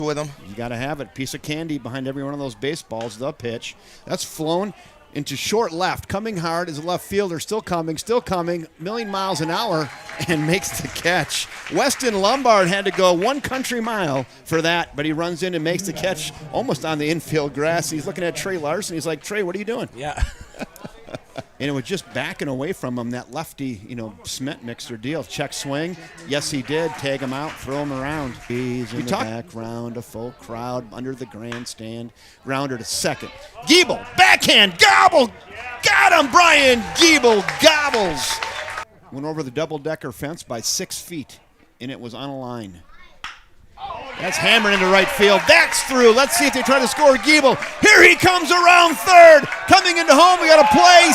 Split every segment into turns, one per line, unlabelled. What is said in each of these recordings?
with him.
You got to have it. Piece of candy behind every one of those baseballs. The pitch. That's flown into short left. Coming hard is a left fielder. Still coming. Million miles an hour and makes the catch. Weston Lombard had to go 1 country mile for that, but he runs in and makes the catch almost on the infield grass. He's looking at Trey Larson. He's like, Trey, what are you doing?
Yeah.
And it was just backing away from him, that lefty, cement mixer deal. Check swing. Yes, he did. Tag him out, throw him around. He's in the background, a full crowd under the grandstand. Grounder to second. Giebel, backhand, gobble. Got him, Brian Giebel, gobbles. Went over the double-decker fence by 6 feet, and it was on a line. That's hammered into right field. That's through. Let's see if they try to score. Giebel. Here he comes around third. Coming into home. We got to play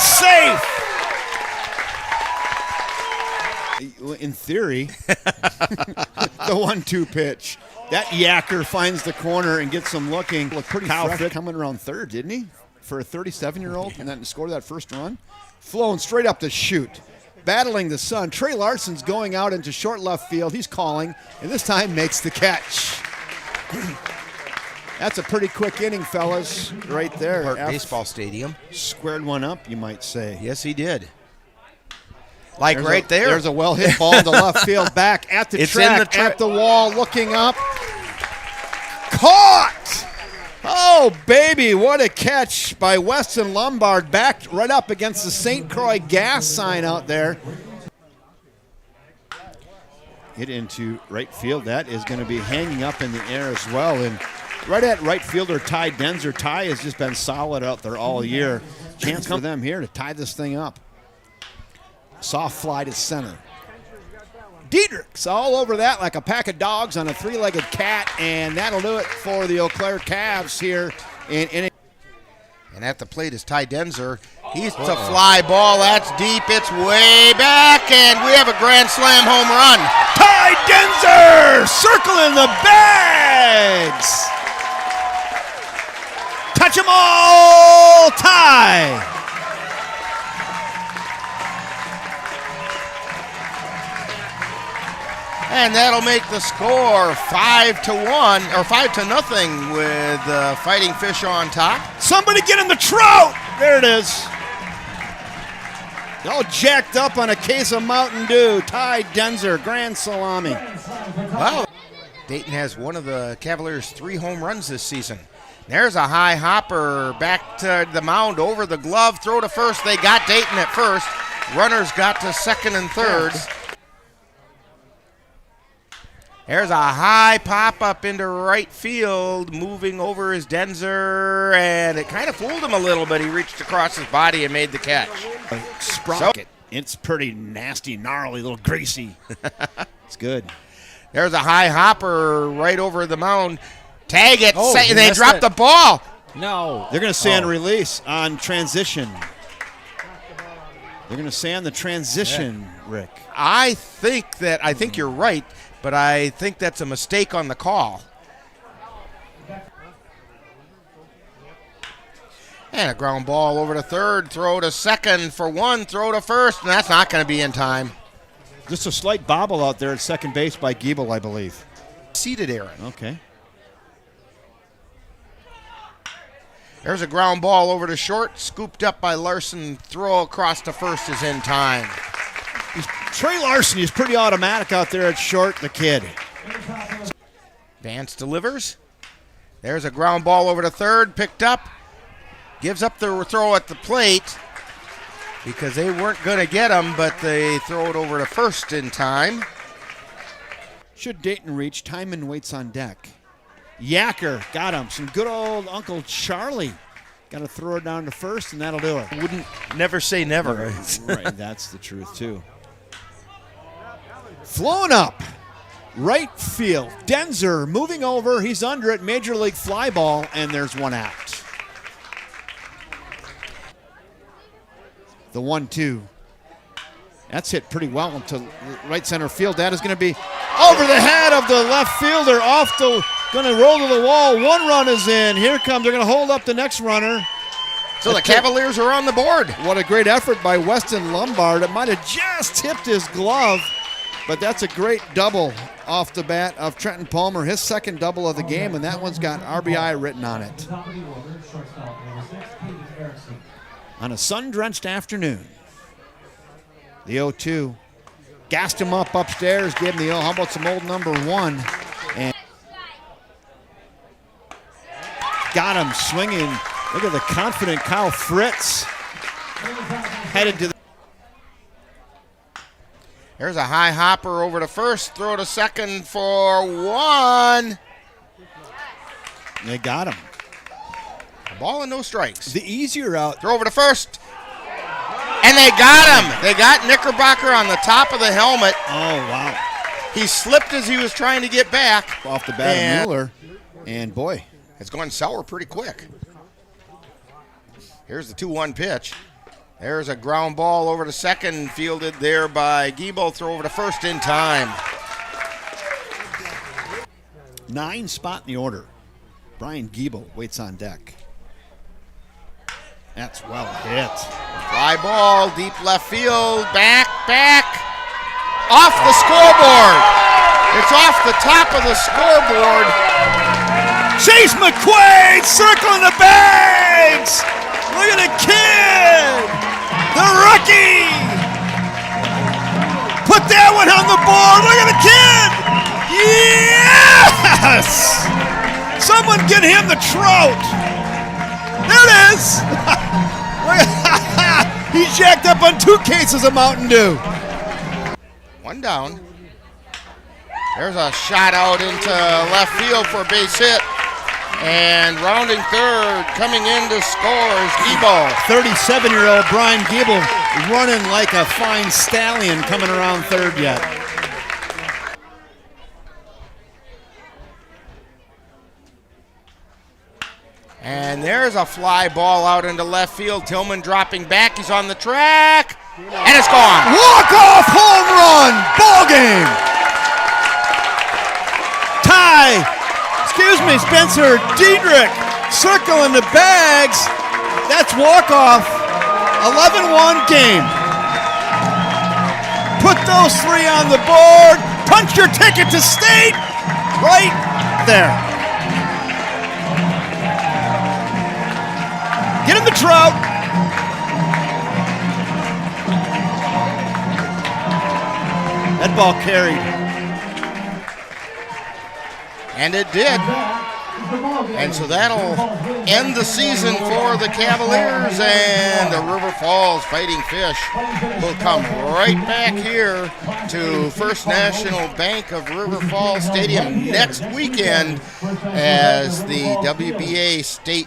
safe. In theory, the 1-2 pitch. That yacker finds the corner and gets them looking. Looked pretty fresh coming around third, didn't he? For a 37-year-old, and then scored that first run. Flown straight up the chute. Battling the sun. Trey Larson's going out into short left field. He's calling, and this time makes the catch. That's a pretty quick inning, fellas, right there.
Park Baseball Stadium.
Squared one up, you might say.
Yes, he did. Like
there's
right there.
There's a well-hit ball to left field, back at the track, at the wall, looking up. Caught! Oh, baby, what a catch by Weston Lombard, back right up against the St. Croix gas sign out there. Hit into right field. That is going to be hanging up in the air as well. And right at right fielder Ty Denzer. Ty has just been solid out there all year. Chance for them here to tie this thing up. Soft fly to center. Diedrich's all over that like a pack of dogs on a 3-legged cat, and that'll do it for the Eau Claire Cavs here. And
at the plate is Ty Denzer. He's a fly ball. That's deep. It's way back, and we have a grand slam home run.
Ty Denzer circling the bags. Touch 'em all, Ty.
And that'll make the score 5-1 or 5-0 with Fighting Fish on top.
Somebody get in the trout. There it is. All jacked up on a case of Mountain Dew. Ty Denzer, grand salami.
Wow. Dayton has one of the Cavaliers' 3 home runs this season. There's a high hopper back to the mound over the glove. Throw to first. They got Dayton at first. Runners got to second and third. There's a high pop-up into right field. Moving over is Denzer, and it kind of fooled him a little bit. He reached across his body and made the catch.
Sprocket. It's pretty nasty, gnarly, little greasy. It's good.
There's a high hopper right over the mound. Tag it.
Oh,
they dropped the ball.
No.
They're going to say on release, on transition. They're going to say on the transition, Rick.
I think you're right, but I think that's a mistake on the call. And a ground ball over to third, throw to second for one, throw to first, and that's not going to be in time.
Just a slight bobble out there at second base by Giebel, I believe.
Seated Aaron.
Okay.
There's a ground ball over to short, scooped up by Larson, throw across to first is in time.
Trey Larson is pretty automatic out there at short, the kid.
Vance delivers. There's a ground ball over to third, picked up. Gives up the throw at the plate because they weren't going to get him, but they throw it over to first in time.
Should Dayton reach, Timon waits on deck. Yacker got him. Some good old Uncle Charlie. Got to throw it down to first, and that'll do it.
Wouldn't never say never.
Right, that's the truth, too. Flown up. Right field. Denzer moving over. He's under it. Major league fly ball, and there's one out. The 1-2. That's hit pretty well into right center field. That is going to be over the head of the left fielder. Going to roll to the wall. One run is in. Here comes. They're going to hold up the next runner.
So the Cavaliers are on the board.
What a great effort by Weston Lombard. It might have just tipped his glove. But that's a great double off the bat of Trenton Palmer, his second double of the game, and that one's got RBI written on it. On a sun-drenched afternoon, the 0-2 gassed him up upstairs, gave him the how about some old number 1, and got him swinging. Look at the confident Kyle Fritz headed to the.
There's a high hopper over to first, throw to second for 1.
They got him.
A ball and no strikes.
The easier out.
Throw over to first. And they got him. They got Knickerbocker on the top of the helmet.
Oh, wow.
He slipped as he was trying to get back.
Off the bat of Mueller. And boy,
it's going sour pretty quick. Here's the 2-1 pitch. There's a ground ball over to second, fielded there by Giebel. Throw over to first in time.
9 spot in the order. Brian Giebel waits on deck. That's well hit.
Fly ball, deep left field, back, off the scoreboard. It's off the top of the scoreboard.
Chase McQuaid circling the bags. Look at the kid, the rookie. Put that one on the board. Look at the kid. Yes! Someone get him the trout. There it is. He's jacked up on 2 cases of Mountain Dew.
1 down. There's a shot out into left field for a base hit. And rounding third, coming in to score is Giebel.
37-year-old Brian Giebel running like a fine stallion coming around third yet.
And there's a fly ball out into left field. Tillman dropping back. He's on the track. And it's gone.
Walk-off home run. Ball game. Tie. Excuse me, Spencer. Diedrich circling the bags. That's walk-off. 11-1 game. Put those 3 on the board. Punch your ticket to state. Right there. Get him the trout. That ball carried.
And it did. And so that'll end the season for the Cavaliers, and the River Falls Fighting Fish will come right back here to First National Bank of River Falls Stadium next weekend as the WBA State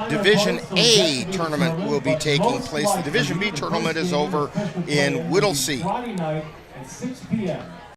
Division A tournament will be taking place. The Division B tournament is over in Whittlesey.